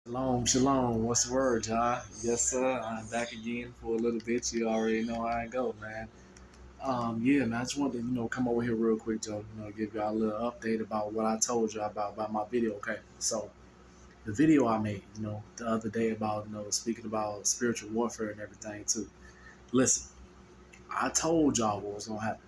Shalom, shalom. What's the word, John? Yes, sir. I'm back again for a little bit. You already know how I go, man. Yeah, man. I just wanted to, come over here real quick, Joe. Give y'all a little update about what I told you about my video. Okay, so the video I made, the other day about, speaking about spiritual warfare and everything too. Listen, I told y'all what was gonna happen.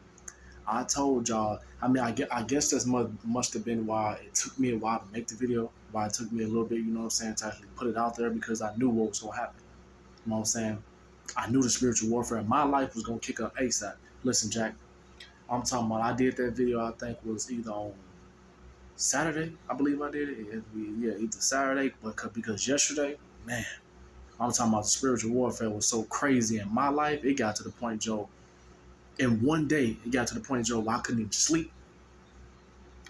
I told y'all. I mean, I guess that's must have been why it took me a while to make the video. Why it took me a little bit, to actually put it out there because I knew what was gonna happen. You know what I'm saying? I knew the spiritual warfare in my life was gonna kick up ASAP. Listen, Jack, I'm talking about I did that video, I think was either on Saturday, I believe I did it. Yeah, either Saturday, but because yesterday, man, I'm talking about the spiritual warfare was so crazy in my life, it got to the point, Joe, in one day, it got to the point, Joe, where I couldn't even sleep.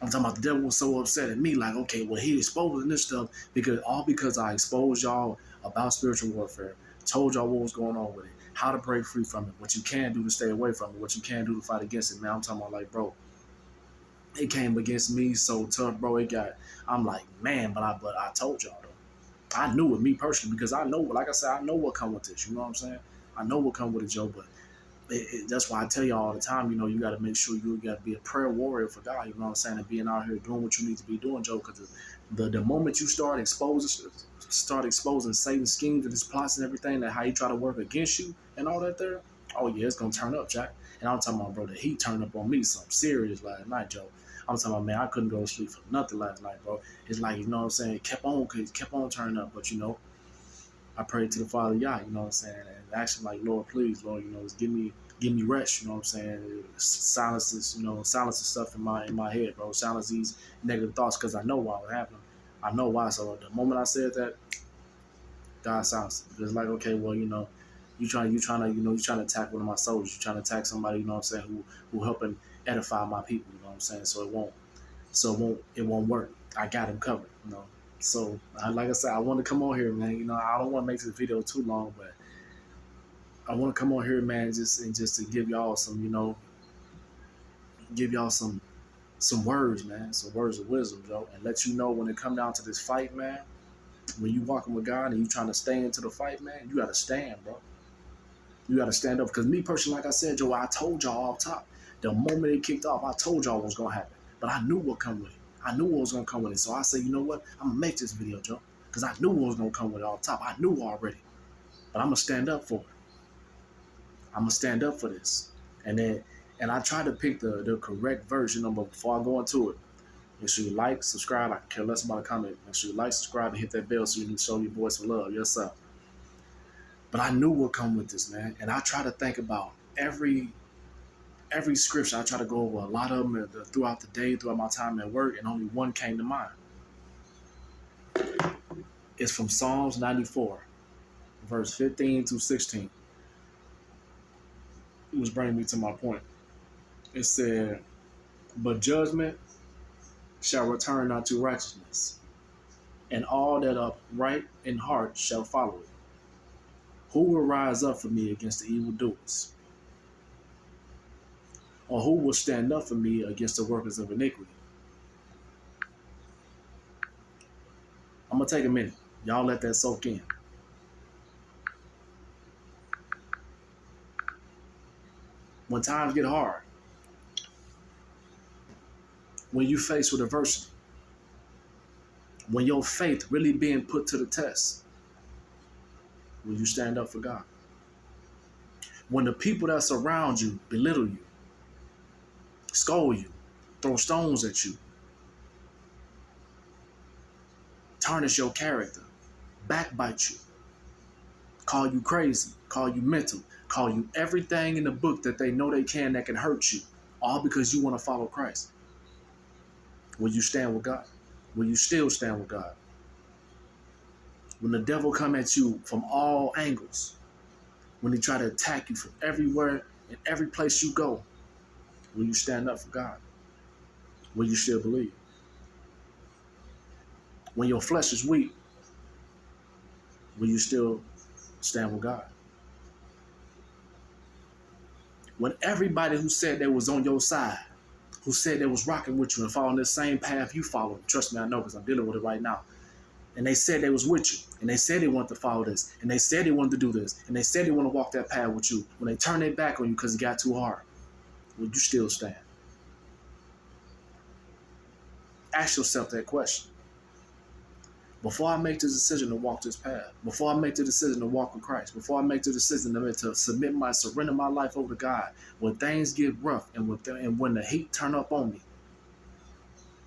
I'm talking about the devil was so upset at me, like, okay, well, he exposing this stuff because I exposed y'all about spiritual warfare, told y'all what was going on with it, how to break free from it, what you can do to stay away from it, what you can do to fight against it. Man, I'm talking about like, bro, it came against me so tough, bro. I'm like, man, but I told y'all though. I knew it, me personally, because I know, like I said, I know what come with this. You know what I'm saying? I know what come with it, Joe, but that's why I tell you all the time, you got to make sure you got to be a prayer warrior for God, you know what I'm saying, and being out here doing what you need to be doing, Joe, because the moment you start exposing Satan's schemes and his plots and everything, that how he try to work against you and all that there, oh yeah, it's going to turn up, Jack. And I'm talking about, bro, that he turned up on me something serious last night, Joe. I'm talking about, man, I couldn't go to sleep for nothing last night, bro. It's like, you know what I'm saying, it kept on turning up, but I prayed to the Father, Yah, you know what I'm saying, and actually like, Lord, please, Lord, just give me rest, you know what I'm saying, silence the stuff in my head, bro, silence these negative thoughts, because I know why it happened. I know why. So the moment I said that, God silenced it. It's like, okay, well, you trying to attack one of my soldiers, you trying to attack somebody, you know what I'm saying, who helping edify my people, you know what I'm saying, so it won't work. I got him covered, So, like I said, I want to come on here, man. I don't want to make this video too long, but I want to come on here, man, just to give y'all some, give y'all some words, man, some words of wisdom, Joe, and let you know when it come down to this fight, man. When you walking with God and you trying to stay into the fight, man, you got to stand, bro. You got to stand up. Because me personally, like I said, Joe, I told y'all off top. The moment it kicked off, I told y'all what was gonna happen. But I knew what come with it. I knew what was gonna come with it. So I said, you know what? I'm gonna make this video, Joe, because I knew what was gonna come with it off top. I knew already. But I'm gonna stand up for it. I'm gonna stand up for this. And I try to pick the correct version, but before I go into it, make sure you like, subscribe. I can care less about a comment. Make sure you like, subscribe, and hit that bell so you can show your boy some love. Yes, sir. But I knew what come with this, man. And I try to think about every scripture. I try to go over a lot of them throughout the day, throughout my time at work, and only one came to mind. It's from Psalms 94, verse 15 to 16. It was bringing me to my point. It said, but judgment shall return unto righteousness, and all that are right in heart shall follow it. Who will rise up for me against the evildoers? Or who will stand up for me against the workers of iniquity? I'm going to take a minute. Y'all let that soak in. When times get hard, when you face with adversity, when your faith really being put to the test, will you stand up for God? When the people that surround you belittle you, scold you, throw stones at you, tarnish your character, backbite you, call you crazy, call you mental, call you everything in the book that they know they can hurt you, all because you want to follow Christ. Will you stand with God? Will you still stand with God? When the devil come at you from all angles, when he try to attack you from everywhere and every place you go, will you stand up for God? Will you still believe? When your flesh is weak, will you still stand with God? When everybody who said they was on your side, who said they was rocking with you and following the same path you follow, trust me, I know because I'm dealing with it right now. And they said they was with you. And they said they wanted to follow this. And they said they wanted to do this. And they said they want to walk that path with you. When they turn their back on you because it got too hard, would you still stand? Ask yourself that question. Before I make the decision to walk this path, before I make the decision to walk with Christ, before I make the decision to surrender my life over to God, when things get rough and when the heat turn up on me,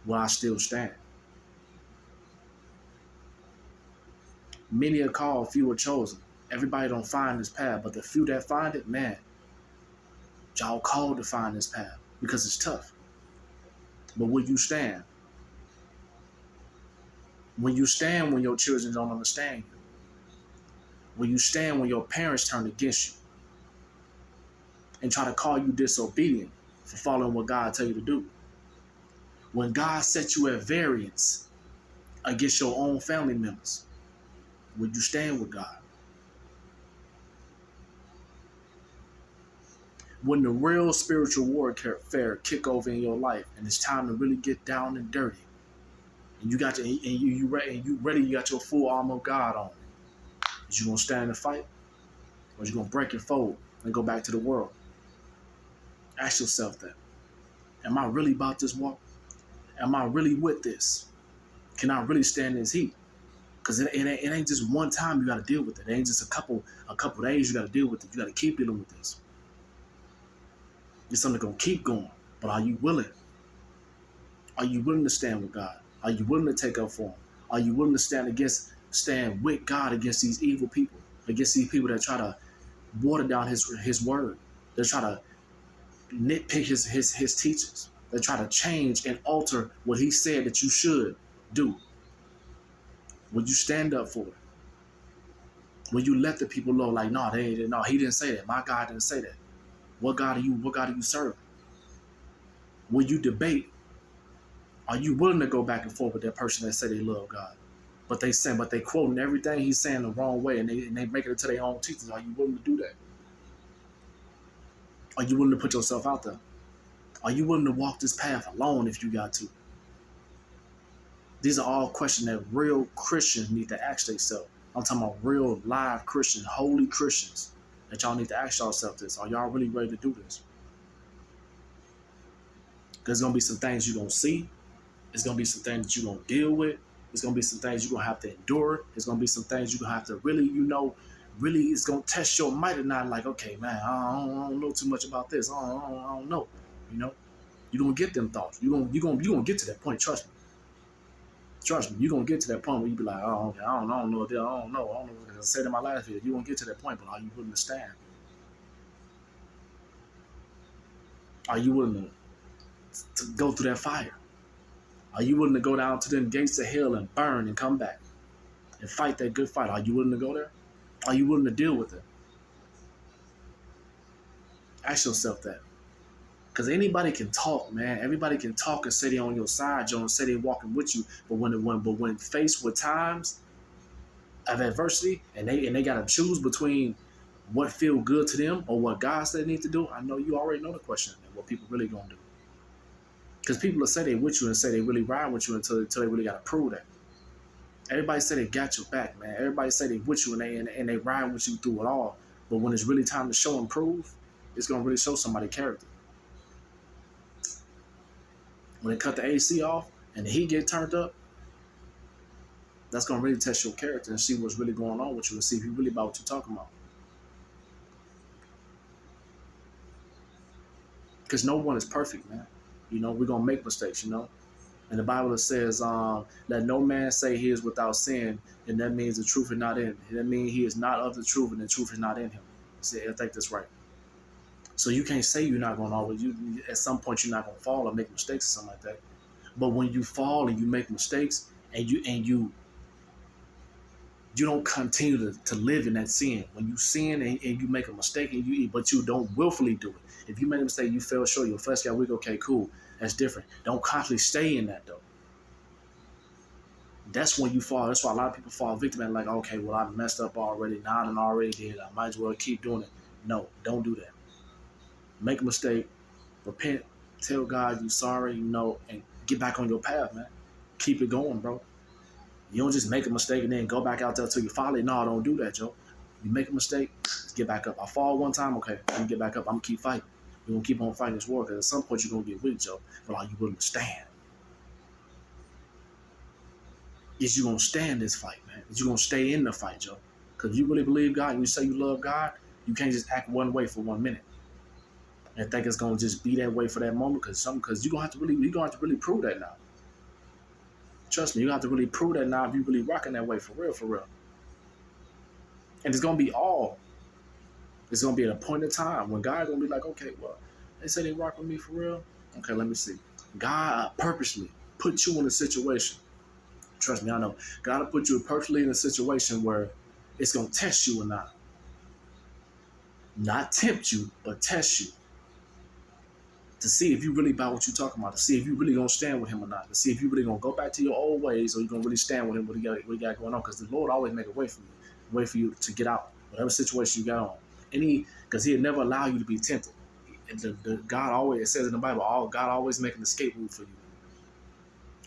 will I still stand? Many are called, few are chosen. Everybody don't find this path, but the few that find it, man, y'all called to find this path because it's tough. But will you stand? When you stand when your children don't understand you. When you stand when your parents turn against you and try to call you disobedient for following what God tell you to do. When God sets you at variance against your own family members, will you stand with God? When the real spiritual warfare kick over in your life and it's time to really get down and dirty, and you got you ready, you got your full armor of God on. Is you gonna stand and fight, or is you gonna break and fold and go back to the world? Ask yourself that. Am I really about this walk? Am I really with this? Can I really stand this heat? Because it ain't just one time you got to deal with it. It ain't just a couple days you got to deal with it. You got to keep dealing with this. It's something gonna keep going. But are you willing? Are you willing to stand with God? Are you willing to take up for Him? Are you willing to stand with God against these evil people, against these people that try to water down His word? They try to nitpick His teachings. They try to change and alter what He said that you should do. Will you stand up for it? Will you let the people know, like, no, He didn't say that. My God didn't say that. What God are you serving? Will you debate? Are you willing to go back and forth with that person that say they love God? But they quoting everything He's saying the wrong way, and they make it into their own teachings. Are you willing to do that? Are you willing to put yourself out there? Are you willing to walk this path alone if you got to? These are all questions that real Christians need to ask themselves. I'm talking about real live Christians, holy Christians, that y'all need to ask yourself this. Are y'all really ready to do this? There's going to be some things you're going to see. There's going to be some things that you're going to deal with. There's going to be some things you're going to have to endure. There's going to be some things you're going to have to really, really it's going to test your might and not like, okay, man, I don't know too much about this. I don't know. You're going to get them thoughts. You're going to get to that point. Trust me. Trust me. You're going to get to that point where you be like, oh, okay, I don't know. I don't know what I said in my last video. You're going to get to that point, but are you willing to stand? Are you willing to go through that fire? Are you willing to go down to the gates of hell and burn and come back and fight that good fight? Are you willing to go there? Are you willing to deal with it? Ask yourself that. Because anybody can talk, man. Everybody can talk and say they're on your side, Joe, and say they're walking with you. But when faced with times of adversity and they gotta choose between what feel good to them or what God said they need to do, I know you already know the question and what people really gonna do. Because people will say they with you and say they really ride with you until they really gotta prove that. Everybody say they got your back, man. Everybody say they with you and they ride with you through it all. But when it's really time to show and prove, it's gonna really show somebody's character. When they cut the AC off and the heat get turned up, that's gonna really test your character and see what's really going on with you and see if you really about what you're talking about. Because no one is perfect, man. We're gonna make mistakes, And the Bible says, let no man say he is without sin, and that means the truth is not in him. That means he is not of the truth, and the truth is not in him. See, I think that's right. So you can't say you're not going to always. At some point, you're not going to fall or make mistakes or something like that. But when you fall and you make mistakes, and you don't continue to live in that sin. When you sin and you make a mistake, but you don't willfully do it. If you made a mistake, you fell short, your flesh got weak. Okay, cool. That's different. Don't constantly stay in that though. That's when you fall. That's why a lot of people fall victim and like, okay, well, I messed up already. Now I done already did. I might as well keep doing it. No, don't do that. Make a mistake, repent, tell God you're sorry, and get back on your path, man. Keep it going, bro. You don't just make a mistake and then go back out there till you follow it. No, don't do that, Joe. You make a mistake, just get back up. I fall one time, okay, let me get back up. I'm gonna keep fighting. You're gonna keep on fighting this war because at some point you're gonna get weak, Joe. But are you willing to stand? Is you gonna stand this fight, man? Is you gonna stay in the fight, Joe? Because if you really believe God and you say you love God, you can't just act one way for 1 minute and think it's gonna just be that way for that moment. Because you're gonna have to really prove that now. Trust me, you have to really prove that now if you really rocking that way for real, for real. And it's gonna be all. It's gonna be at a point in time when God gonna be like, okay, well, they said they rock with me for real. Okay, let me see. God purposely put you in a situation. Trust me, I know. God will put you purposely in a situation where it's gonna test you or not. Not tempt you, but test you. To see if you really about what you're talking about, to see if you really gonna stand with him or not, to see if you really gonna go back to your old ways or you gonna really stand with him what he got going on. Because the Lord always make a way for you, a way for you to get out, whatever situation you got on. Because he'll never allow you to be tempted. God always, it says in the Bible, God always make an escape route for you.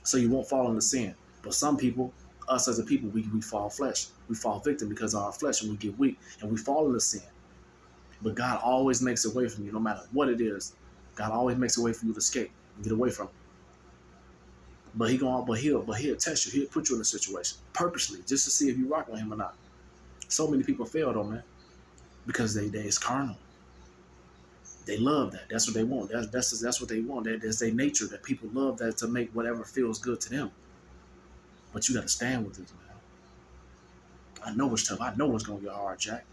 So you won't fall into sin. But some people, us as a people, we fall flesh. We fall victim because of our flesh and we get weak and we fall into sin. But God always makes a way from you, no matter what it is. God always makes a way for you to escape and get away from it. But he'll test you. He'll put you in a situation purposely just to see if you rock with him or not. So many people fail though, man, because it's carnal. They love that. That's what they want. That's what they want. That's their nature. That people love that to make whatever feels good to them. But you got to stand with this, man. I know it's tough. I know it's gonna get hard, Jack.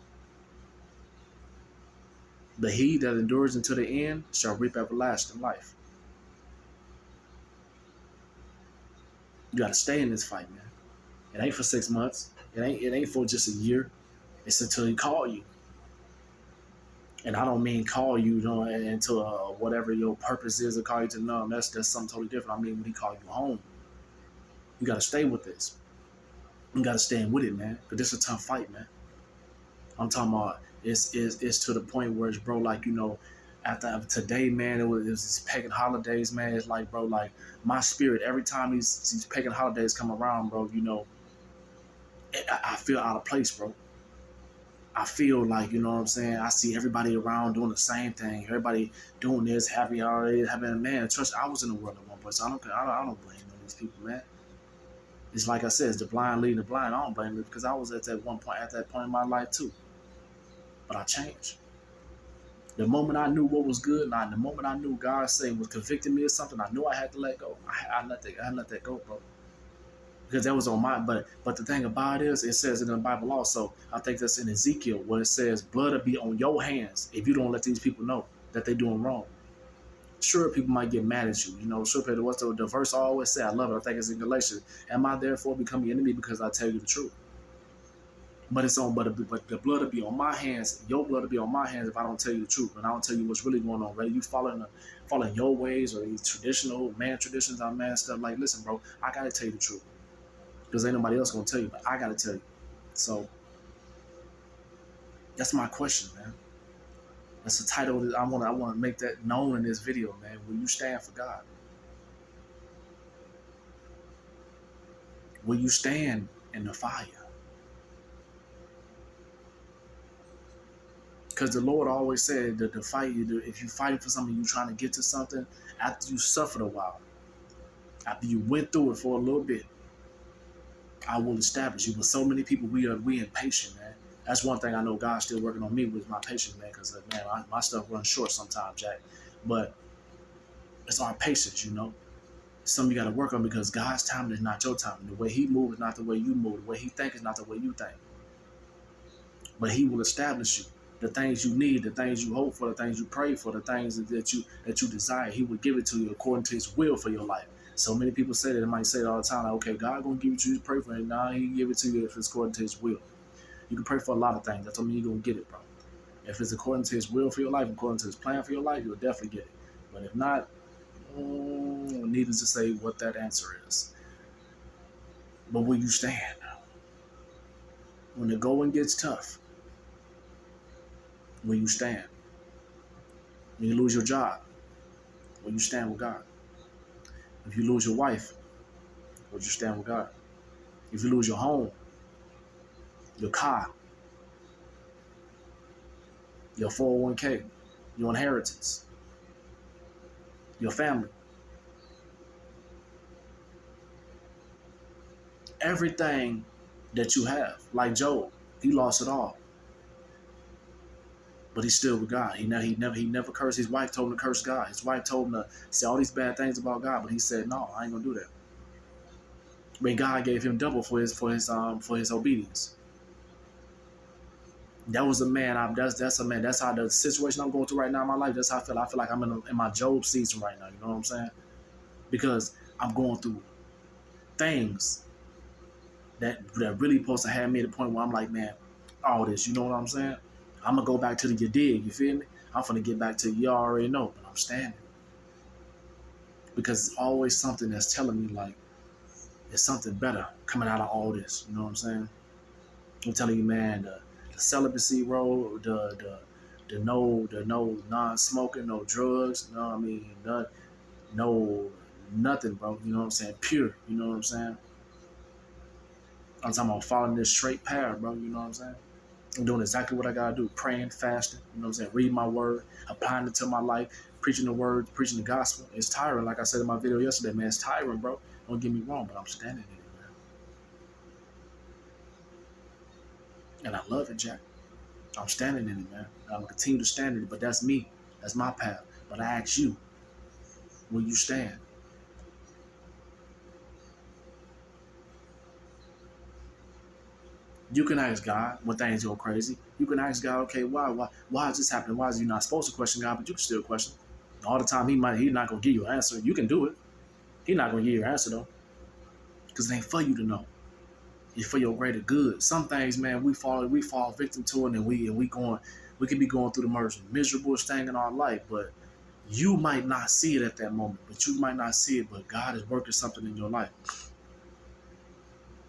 But he that endures until the end shall reap everlasting life. You got to stay in this fight, man. It ain't for 6 months. It ain't for just a year. It's until he call you. And I don't mean call you, into whatever your purpose is to call you to. No, that's something totally different. I mean when he call you home. You got to stay with this. You got to stand with it, man. But this is a tough fight, man. I'm talking about it's to the point where it's, bro, like, after today, man, it was these pagan holidays, man. It's like, bro, like my spirit, every time these pagan holidays come around, bro, I feel out of place, bro. I feel like, you know what I'm saying? I see everybody around doing the same thing. Everybody doing this, happy holidays, having, man, trust, I was in the world at one point, so I don't blame these people, man. It's like I said, it's the blind leading the blind. I don't blame them because I was at that point in my life too. But I changed. The moment I knew what was good, and the moment I knew God saying was convicting me of something, I knew I had to let go. I let that go, bro. Because that was on my, but the thing about it is, it says in the Bible also, I think that's in Ezekiel, where it says, blood will be on your hands if you don't let these people know that they're doing wrong. Sure, people might get mad at you. Sure, what's the verse I always say? I love it. I think it's in Galatians. Am I therefore become your enemy because I tell you the truth? But the blood will be on my hands. Your blood will be on my hands if I don't tell you the truth, and I don't tell you what's really going on. Whether you following your ways or these traditional man traditions, man stuff. Like, listen, bro, I gotta tell you the truth because ain't nobody else gonna tell you, but I gotta tell you. So that's my question, man. That's the title that I want to make that known in this video, man. Will you stand for God? Will you stand in the fire? Because the Lord always said that the fight, if you're fighting for something, you're trying to get to something, after you suffered a while, after you went through it for a little bit, I will establish you. But so many people, we impatient, man. That's one thing I know God's still working on me with my patience, man, because, man, my stuff runs short sometimes, Jack. But it's our patience, It's something you got to work on because God's timing is not your timing. The way he moves is not the way you move. The way he thinks is not the way you think. But he will establish you. The things you need, the things you hope for, the things you pray for, the things that you desire, he will give it to you according to his will for your life. So many people say that, they might say it all the time, like, okay, God gonna give it to you to pray for it. Nah, he give it to you if it's according to his will. You can pray for a lot of things. That don't mean you're gonna get it, bro. If it's according to his will for your life, according to his plan for your life, you'll definitely get it. But if not, needless to say what that answer is. But will you stand? When the going gets tough, will you stand? When you lose your job, will you stand with God? If you lose your wife, will you stand with God? If you lose your home, your car, your 401k, your inheritance, your family, everything that you have, like Job, he lost it all, but he's still with God. He never cursed. His wife told him to curse God. His wife told him to say all these bad things about God, but he said, "No, I ain't gonna do that." But God gave him double for his obedience. That was a man. That's a man. That's how the situation I'm going through right now in my life. That's how I feel. I feel like I'm in my Job season right now. You know what I'm saying? Because I'm going through things that really supposed to have me at the point where I'm like, man, all this. You know what I'm saying? I'm gonna go back to the you dig. You feel me? I'm gonna get back to you already know, but I'm standing because it's always something that's telling me like there's something better coming out of all this. You know what I'm saying? I'm telling you, man, the celibacy road, the no non-smoking, no drugs, no, I mean, no nothing, bro. You know what I'm saying? Pure. You know what I'm saying? I'm talking about following this straight path, bro. You know what I'm saying? I'm doing exactly what I gotta do: praying, fasting. You know what I'm saying? Reading my word, applying it to my life, preaching the word, preaching the gospel. It's tiring, like I said in my video yesterday, man. It's tiring, bro. Don't get me wrong, but I'm standing in it, man, and I love it, Jack. I'm standing in it, man. I'm gonna continue to stand in it, but that's me. That's my path. But I ask you, will you stand? You can ask God when things go crazy. You can ask God, okay, why is this happening? Why is you not supposed to question God, but you can still question. All the time he's not gonna give you an answer. You can do it. He's not gonna give you an answer though. Because it ain't for you to know. It's for your greater good. Some things, man, we fall victim to it, and we can be going through the most miserable thing in our life, but you might not see it at that moment, but you might not see it, but God is working something in your life.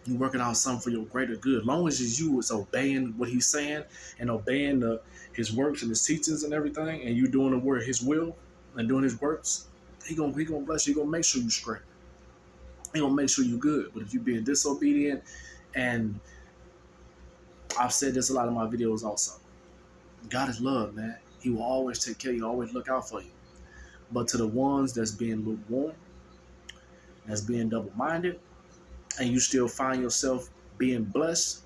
You're working out something for your greater good. Long as you is obeying what he's saying and obeying his works and his teachings and everything, and you doing the word his will and doing his works, he gonna bless you. He gonna make sure you straight. He gonna make sure you good. But if you being disobedient, and I've said this a lot in my videos also, God is love, man. He will always take care of you, always look out for you. But to the ones that's being lukewarm, that's being double-minded, and you still find yourself being blessed,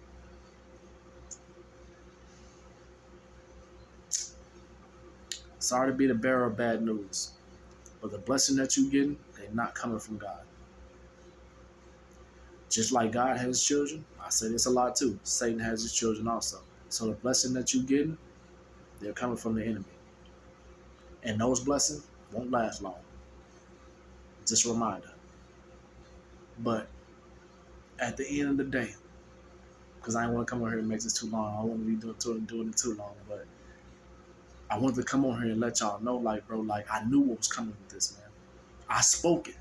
sorry to be the bearer of bad news, but the blessing that you're getting, they're not coming from God. Just like God has children, I say this a lot too, Satan has his children also. So the blessing that you're getting, they're coming from the enemy. And those blessings won't last long. Just a reminder. But at the end of the day, because I ain't want to come on here and make this too long. I don't want to be doing it too long. But I wanted to come on here and let y'all know, like, bro, like, I knew what was coming with this, man. I spoke it.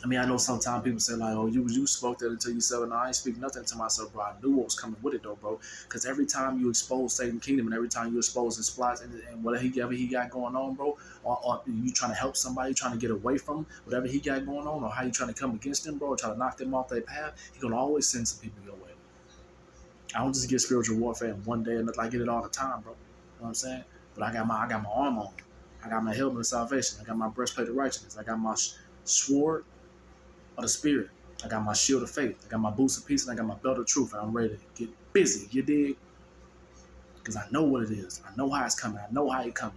I mean, I know sometimes people say, like, oh, you spoke that until you said it. No, I ain't speak nothing to myself, bro. I knew what was coming with it, though, bro. Because every time you expose Satan's kingdom and every time you expose his plots and whatever he got going on, bro, or you trying to help somebody, trying to get away from him, whatever he got going on, or how you trying to come against them, bro, or try to knock them off their path, he going to always send some people your way. I don't just get spiritual warfare in one day and look like I get it all the time, bro. You know what I'm saying? But I got my armor on. I got my helmet of salvation. I got my breastplate of righteousness. I got my sword of the spirit. I got my shield of faith. I got my boots of peace, and I got my belt of truth. And I'm ready to get busy. You dig? Because I know what it is. I know how it's coming. I know how it's coming.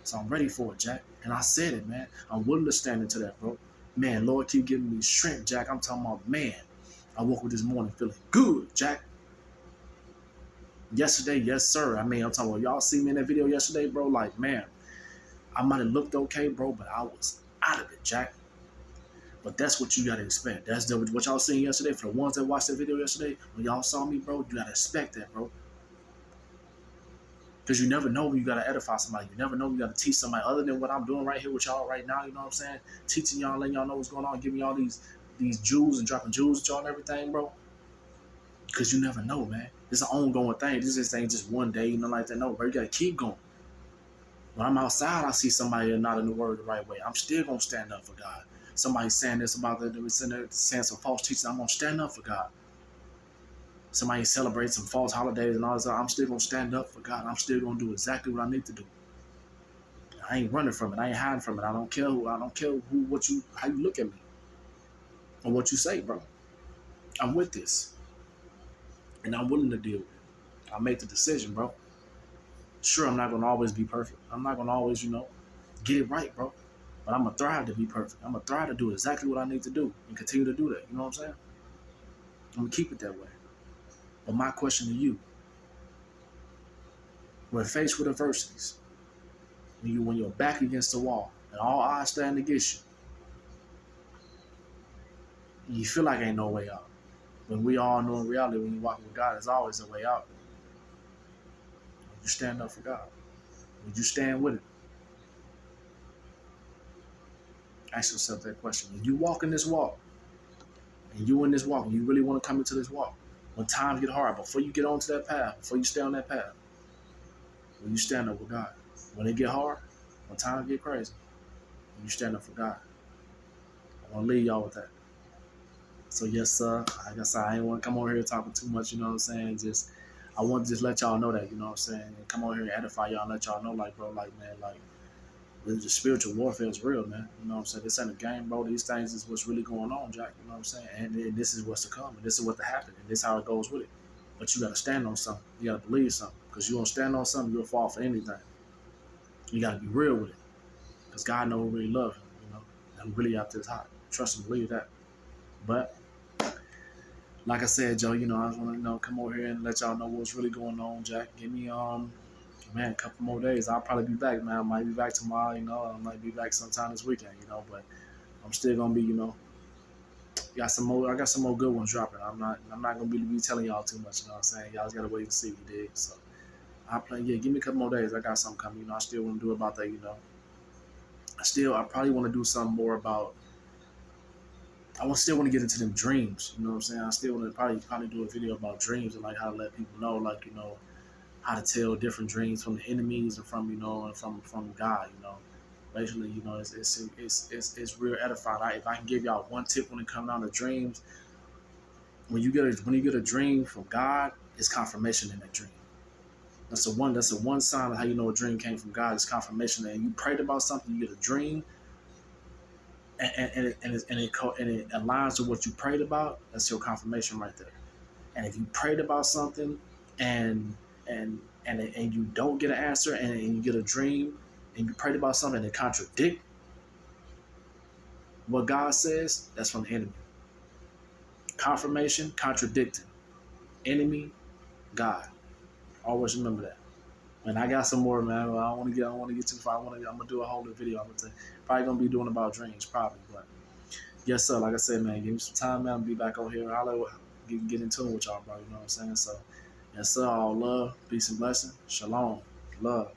So I'm ready for it, Jack. And I said it, man. I'm willing to stand into that, bro. Man, Lord, keep giving me strength, Jack. I'm talking about, man. I woke up this morning feeling good, Jack. Yesterday, yes, sir. I mean, I'm talking about, y'all see me in that video yesterday, bro? Like, man, I might have looked okay, bro, but I was out of it, Jack. But that's what you gotta expect. That's what y'all seen yesterday. For the ones that watched that video yesterday, when y'all saw me, bro, you gotta expect that, bro. Because you never know when you gotta edify somebody. You never know when you gotta teach somebody other than what I'm doing right here with y'all right now. You know what I'm saying? Teaching y'all, letting y'all know what's going on, giving y'all these jewels and dropping jewels at y'all and everything, bro. Because you never know, man. It's an ongoing thing. This just ain't just one day, you know, like that. No, bro, you gotta keep going. When I'm outside, I see somebody not in the word the right way. I'm still gonna stand up for God. Somebody saying this about that, they were saying some false teaching. I'm gonna stand up for God. Somebody celebrates some false holidays and all this. I'm still gonna stand up for God. I'm still gonna do exactly what I need to do. I ain't running from it. I ain't hiding from it. I don't care how you look at me or what you say, bro. I'm with this, and I'm willing to deal with it. I made the decision, bro. Sure, I'm not gonna always be perfect. I'm not gonna always, get it right, bro. But I'm gonna thrive to be perfect. I'm gonna thrive to do exactly what I need to do and continue to do that. You know what I'm saying? I'm gonna keep it that way. But my question to you, when faced with adversities, when you're back against the wall and all odds stand against you, you feel like ain't no way out. When we all know in reality, when you walk with God, there's always a way out. Would you stand up for God? Would you stand with it? Ask yourself that question. When you walk in this walk, and you in this walk, and you really want to come into this walk, when times get hard, before you get onto that path, before you stay on that path, when you stand up with God, when it get hard, when times get crazy, when you stand up for God. I want to leave y'all with that. So yes, sir. Like I said, I ain't want to come over here talking too much. You know what I'm saying? I want to just let y'all know that. You know what I'm saying? And come over here and edify y'all and let y'all know, like, bro, like, man, like, the spiritual warfare is real, man. You know what I'm saying? This ain't a game, bro. These things is what's really going on, Jack. You know what I'm saying? And this is what's to come. And this is what's to happen. And this is how it goes with it. But you got to stand on something. You got to believe something. Because you don't stand on something, you'll fall for anything. You got to be real with it. Because God knows who really love him, and who really out there is hot. Trust and believe that. But like I said, Joe, I just want to come over here and let y'all know what's really going on, Jack. Give me man, a couple more days. I'll probably be back, man. I might be back tomorrow, I might be back sometime this weekend, but I'm still gonna be, I got some more good ones dropping. I'm not gonna be telling y'all too much, you know what I'm saying? Y'all just gotta wait and see, you dig? So give me a couple more days. I got something coming, I still wanna do about that, I probably wanna do something more about still want to get into them dreams. You know what I'm saying? I still want to probably do a video about dreams and like how to let people know, like, how to tell different dreams from the enemies and from, and from God. Basically, it's real edifying. If I can give y'all one tip when it comes down to dreams, when you get a dream from God, it's confirmation in that dream. That's the one sign of how you know a dream came from God. It's confirmation that you prayed about something, you get a dream, and it aligns to what you prayed about. That's your confirmation right there. And if you prayed about something and you don't get an answer, and you get a dream and you prayed about something and it contradict what God says, that's from the enemy. Confirmation contradicting. Enemy, God. Always remember that. And I got some more, man. I don't want to get too far. I'm gonna do a whole other video. Probably gonna be doing about dreams, probably. But yes, sir. Like I said, man, give me some time, man. I'll be back over here. I'll get in tune with y'all, bro. You know what I'm saying? So, yes, sir. All love, peace, and blessing. Shalom, love.